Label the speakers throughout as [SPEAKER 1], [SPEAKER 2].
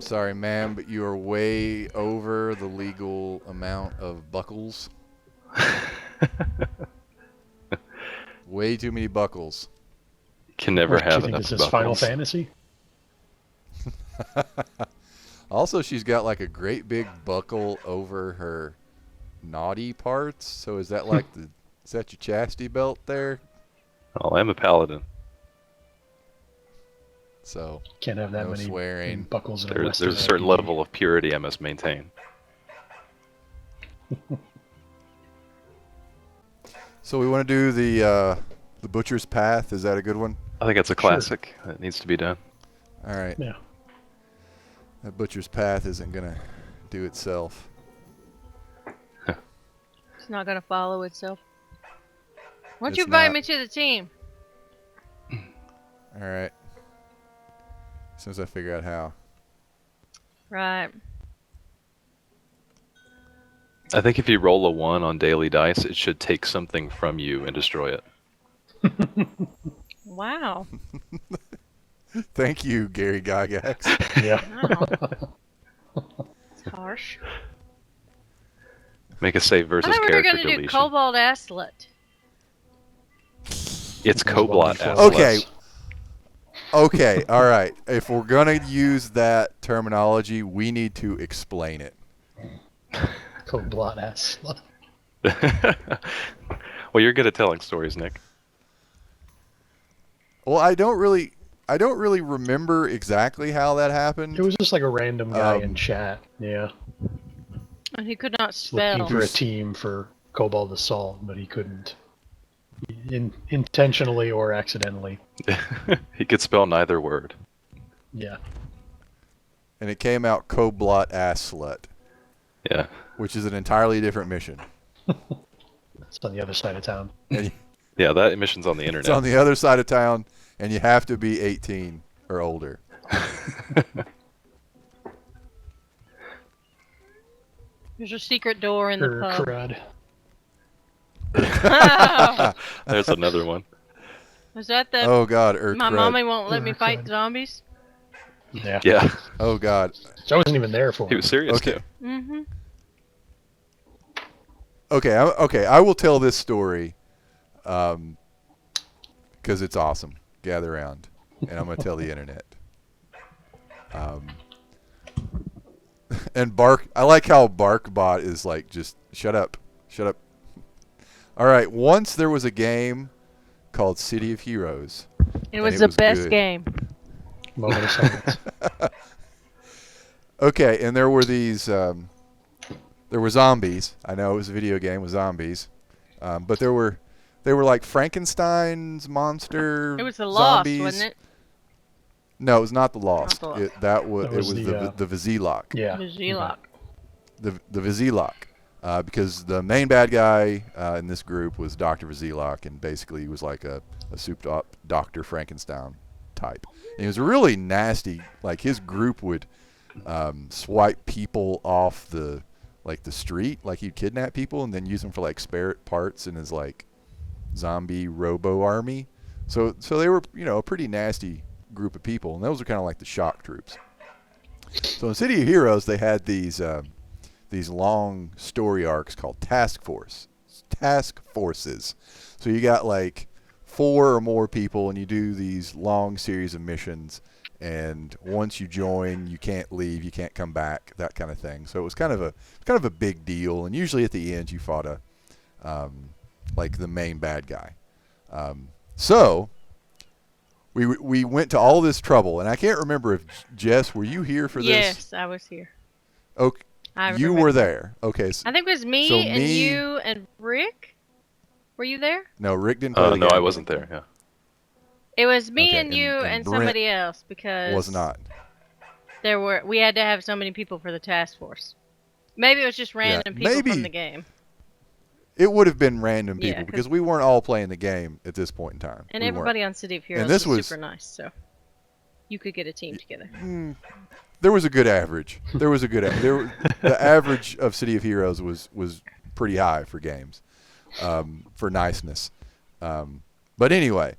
[SPEAKER 1] sorry, ma'am, but you are way over the legal amount of buckles. Way too many buckles.
[SPEAKER 2] Can never
[SPEAKER 3] What, do
[SPEAKER 2] have
[SPEAKER 3] you think
[SPEAKER 2] enough
[SPEAKER 3] this is
[SPEAKER 2] buckles.
[SPEAKER 3] Final Fantasy?
[SPEAKER 1] Also, she's got like a great big buckle over her naughty parts. So is that like is that your chastity belt there?
[SPEAKER 2] Oh, I'm a paladin.
[SPEAKER 1] So
[SPEAKER 3] Can't have that
[SPEAKER 1] no
[SPEAKER 3] many
[SPEAKER 1] swearing.
[SPEAKER 3] buckles in a
[SPEAKER 2] There's
[SPEAKER 3] Western
[SPEAKER 2] a certain
[SPEAKER 3] RPG.
[SPEAKER 2] level of purity I must maintain.
[SPEAKER 1] So we want to do the Butcher's Path. Is that a good one?
[SPEAKER 2] I think it's a classic that needs to be done.
[SPEAKER 1] All right.
[SPEAKER 3] Yeah.
[SPEAKER 1] That Butcher's Path isn't gonna do itself.
[SPEAKER 4] It's not gonna follow itself. Why don't
[SPEAKER 1] It's
[SPEAKER 4] you invite
[SPEAKER 1] not.
[SPEAKER 4] me to the team?
[SPEAKER 1] All right. As soon as I figure out how.
[SPEAKER 4] Right.
[SPEAKER 2] I think if you roll a 1 on daily dice, it should take something from you and destroy it.
[SPEAKER 4] Wow.
[SPEAKER 1] Thank you, Gary Gygax.
[SPEAKER 3] Yeah.
[SPEAKER 4] Wow. It's harsh.
[SPEAKER 2] Make a save
[SPEAKER 4] I
[SPEAKER 2] versus
[SPEAKER 4] thought we were
[SPEAKER 2] character
[SPEAKER 4] gonna do
[SPEAKER 2] deletion.
[SPEAKER 4] Cobalt Aslet.
[SPEAKER 2] It's Koblot
[SPEAKER 3] Okay.
[SPEAKER 1] Okay.
[SPEAKER 2] Atlas.
[SPEAKER 1] Okay, all right. If we're going to use that terminology, we need to explain it.
[SPEAKER 3] Code blot ass.
[SPEAKER 2] Well, you're good at telling stories, Nick.
[SPEAKER 1] Well, I don't really remember exactly how that happened.
[SPEAKER 3] It was just like a random guy in
[SPEAKER 1] Um,
[SPEAKER 3] chat. Yeah.
[SPEAKER 4] And he could not
[SPEAKER 3] Looking
[SPEAKER 4] spell.
[SPEAKER 3] for a team for Cobalt Assault, but he couldn't. Intentionally or accidentally.
[SPEAKER 2] He could spell neither word.
[SPEAKER 3] Yeah.
[SPEAKER 1] And it came out Koblot Ass Slut,
[SPEAKER 2] Yeah.
[SPEAKER 1] which is an entirely different mission.
[SPEAKER 3] It's on the other side of town.
[SPEAKER 1] And
[SPEAKER 2] Yeah, that emission's on the internet.
[SPEAKER 1] it's on the other side of town, and you have to be 18 or older.
[SPEAKER 4] There's a secret door in the pub.
[SPEAKER 3] Crud.
[SPEAKER 4] Oh,
[SPEAKER 2] There's another one.
[SPEAKER 4] was that the
[SPEAKER 1] Oh God,
[SPEAKER 4] my
[SPEAKER 1] crud.
[SPEAKER 4] mommy won't let me fight
[SPEAKER 3] Crud.
[SPEAKER 4] zombies?
[SPEAKER 3] Yeah.
[SPEAKER 2] Yeah,
[SPEAKER 1] Oh God.
[SPEAKER 3] So I wasn't even there for
[SPEAKER 2] he
[SPEAKER 3] it.
[SPEAKER 2] was serious
[SPEAKER 1] Okay.
[SPEAKER 2] too.
[SPEAKER 4] Mm-hmm.
[SPEAKER 1] Okay, I will tell this story, because it's awesome. Gather around, and I'm going to tell the internet. And I like how BarkBot is like, just shut up. All right, once there was a game called City of Heroes.
[SPEAKER 4] It
[SPEAKER 1] And
[SPEAKER 4] was
[SPEAKER 1] it
[SPEAKER 4] the
[SPEAKER 1] was
[SPEAKER 4] best
[SPEAKER 1] good.
[SPEAKER 4] game.
[SPEAKER 3] Moment of silence.
[SPEAKER 1] Okay, and there were these, there were zombies. I know it was a video game with zombies, but they were like Frankenstein's monster.
[SPEAKER 4] It was the Lost,
[SPEAKER 1] zombies.
[SPEAKER 4] wasn't it?
[SPEAKER 1] No, it was not the Lost.
[SPEAKER 4] Not the Lost.
[SPEAKER 1] It was the Vizilok.
[SPEAKER 3] Yeah.
[SPEAKER 4] The Zilok.
[SPEAKER 1] The Vizilok. Because the main bad guy in this group was Dr. Vizilok, and basically he was like a souped-up Dr. Frankenstein type. And he was really nasty. Like, his group would swipe people off the street. Like, he'd kidnap people and then use them for, like, spare parts in his, like, zombie robo army. So they were, a pretty nasty group of people. And those are kind of like the shock troops. So in City of Heroes, they had these long story arcs called task forces. So you got like 4 or more people, and you do these long series of missions. And once you join, you can't leave, you can't come back, that kind of thing. So it was kind of a big deal. And usually at the end, you fought like the main bad guy. So we went to all this trouble, and I can't remember if Jess, were you here for this?
[SPEAKER 4] Yes, I was here.
[SPEAKER 1] Okay.
[SPEAKER 4] I
[SPEAKER 1] You
[SPEAKER 4] remember.
[SPEAKER 1] were there. Okay.
[SPEAKER 4] I think it was me
[SPEAKER 1] So
[SPEAKER 4] and
[SPEAKER 1] me-
[SPEAKER 4] you and Rick. Were you there?
[SPEAKER 1] No, Rick didn't play the
[SPEAKER 2] No,
[SPEAKER 1] game.
[SPEAKER 2] I wasn't there. Yeah.
[SPEAKER 4] It was me
[SPEAKER 1] Okay,
[SPEAKER 4] and you
[SPEAKER 1] and
[SPEAKER 4] and
[SPEAKER 1] Brent
[SPEAKER 4] somebody else because
[SPEAKER 1] Was not.
[SPEAKER 4] we had to have so many people for the task force. Maybe it was just random people
[SPEAKER 1] maybe.
[SPEAKER 4] from the game.
[SPEAKER 1] It would have been random
[SPEAKER 4] Yeah,
[SPEAKER 1] people
[SPEAKER 4] 'cause-
[SPEAKER 1] because we weren't all playing the game at this point in time.
[SPEAKER 4] And
[SPEAKER 1] We
[SPEAKER 4] everybody on City of Heroes
[SPEAKER 1] this
[SPEAKER 4] was
[SPEAKER 1] was-
[SPEAKER 4] super nice, so you could get a team together.
[SPEAKER 1] weren't. There was a good average. The average of City of Heroes was pretty high for games, for niceness. But anyway,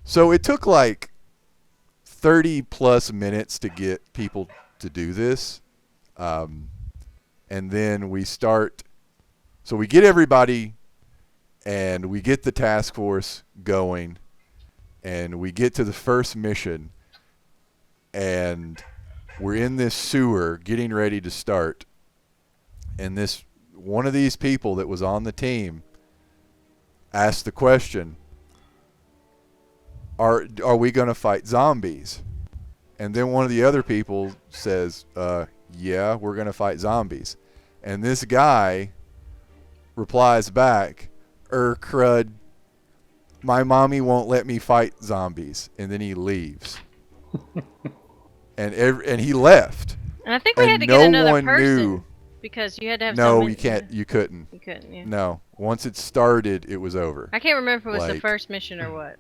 [SPEAKER 1] so it took like 30 plus minutes to get people to do this. And then we start. So we get everybody, and we get the task force going, and we get to the first mission, and we're in this sewer getting ready to start. And this one of these people that was on the team asked the question, are we going to fight zombies? And then one of the other people says, yeah, we're going to fight zombies. And this guy replies back, crud, my mommy won't let me fight zombies. And then he leaves. and he left.
[SPEAKER 4] And I think we
[SPEAKER 1] And
[SPEAKER 4] had to
[SPEAKER 1] no
[SPEAKER 4] get another
[SPEAKER 1] one
[SPEAKER 4] person
[SPEAKER 1] knew.
[SPEAKER 4] because you had to have.
[SPEAKER 1] No,
[SPEAKER 4] some
[SPEAKER 1] you can't. You couldn't.
[SPEAKER 4] You couldn't. Yeah.
[SPEAKER 1] No. Once it started, it was over.
[SPEAKER 4] I can't remember if it was the
[SPEAKER 1] Like-
[SPEAKER 4] first mission or what.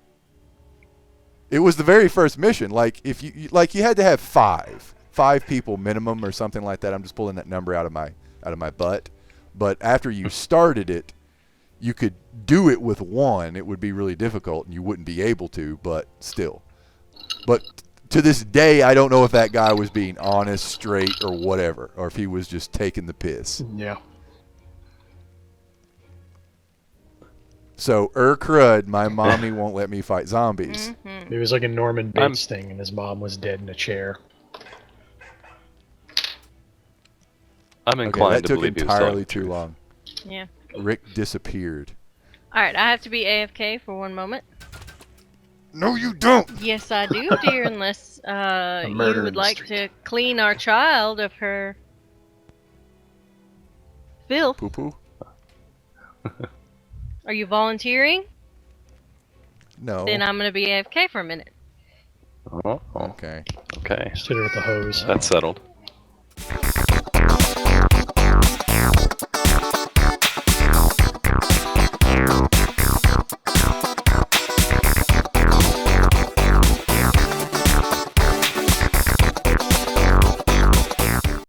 [SPEAKER 1] It was the very first mission. Like if you had to have five people minimum or something like that. I'm just pulling that number out of my butt. But after you started it, you could do it with one. It would be really difficult, and you wouldn't be able to. But still, but to this day, I don't know if that guy was being honest, straight, or whatever, or if he was just taking the piss.
[SPEAKER 3] Yeah.
[SPEAKER 1] So, crud, my mommy won't let me fight zombies.
[SPEAKER 4] Mm-hmm.
[SPEAKER 3] It was like a Norman Bates thing, and his mom was dead in a chair.
[SPEAKER 2] I'm
[SPEAKER 1] Okay,
[SPEAKER 2] inclined
[SPEAKER 1] that
[SPEAKER 2] to
[SPEAKER 1] took
[SPEAKER 2] believe he was telling
[SPEAKER 1] entirely
[SPEAKER 2] the
[SPEAKER 1] too
[SPEAKER 2] truth.
[SPEAKER 1] long.
[SPEAKER 4] Yeah.
[SPEAKER 1] Rick disappeared.
[SPEAKER 4] All right, I have to be AFK for 1 moment.
[SPEAKER 1] No, you don't.
[SPEAKER 4] Yes, I do, dear. Unless you
[SPEAKER 3] murder in
[SPEAKER 4] would
[SPEAKER 3] the
[SPEAKER 4] like
[SPEAKER 3] street.
[SPEAKER 4] to clean our child of her filth.
[SPEAKER 1] Poo poo.
[SPEAKER 4] Are you volunteering?
[SPEAKER 1] No.
[SPEAKER 4] Then I'm gonna be AFK for a minute.
[SPEAKER 2] Oh,
[SPEAKER 1] Okay.
[SPEAKER 2] okay.
[SPEAKER 3] Just hit her with the hose.
[SPEAKER 2] That's settled.